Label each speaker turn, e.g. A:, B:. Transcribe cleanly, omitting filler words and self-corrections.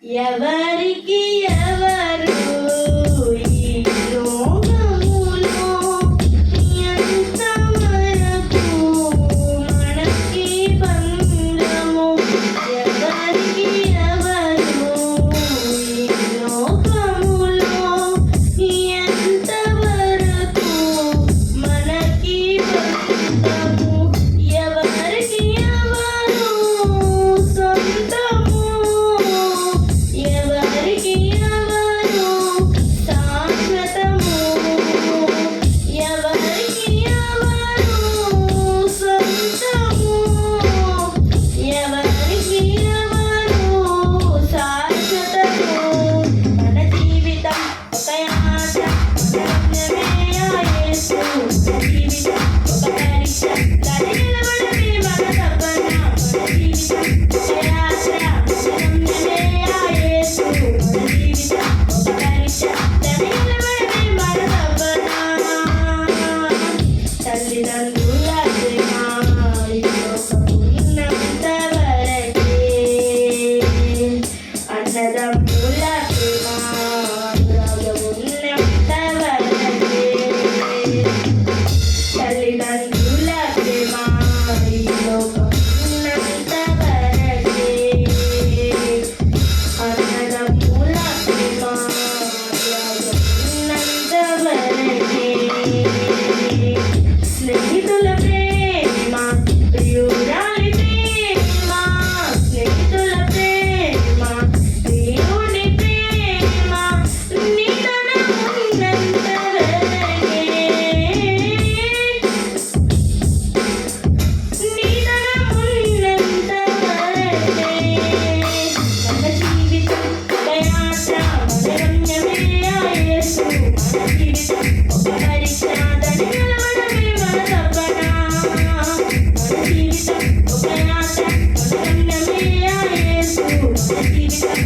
A: ఎవరికి ఎవరు ఈ లోకములో ఎంతవరకు మనకి బంధము ఎవరికి ఎవరు ఈ లోకములో ఎంతవరకు మనకి బంధము ఎవరికి ఎవరు సొంతము ఎవరికి ఎవరు శాశ్వతము ఎవరికి ఎవరు సొంతము ఎవరికి ఎవరు శాశ్వతము మన జీవితం ఒక యాత్ర గమ్యమే యేసు మన జీవితం ఒక పరీక్ష దాని నిలబడమే మన తపన మన జీవితం ఒక యాత్ర గమ్యమే యేసు మన జీవితం ఒక పరీక్ష దాని నిలబడమే మన తపన తల్లిదండ్రుల ప్రేమ ఈ లోకమున్నంత వరకే అన్నదమ్ముల ప్రేమ అనురాగమున్నంత వరకే తల్లిదండ్రుల ప్రేమ ఈ లోకమున్నంత వరకే అన్నదమ్ముల ప్రేమ అనురాగమున్నంత వరకే స్నేహితుల ప్రేమ ప్రియురాలి ప్రేమ స్నేహితుల ప్రేమ దేవుని ప్రేమ నిదనమున్నంత వరకే నిదనమున్నంత వరకే మన జీవితం ఒక యాత్ర మన గమ్యమే యేసు మన జీవితం ఒక పరీక్ష దాని నిలబడమే మన తపన మన జీవితం ఒక యాత్ర మన గమ్యమే యేసు మన జీవితం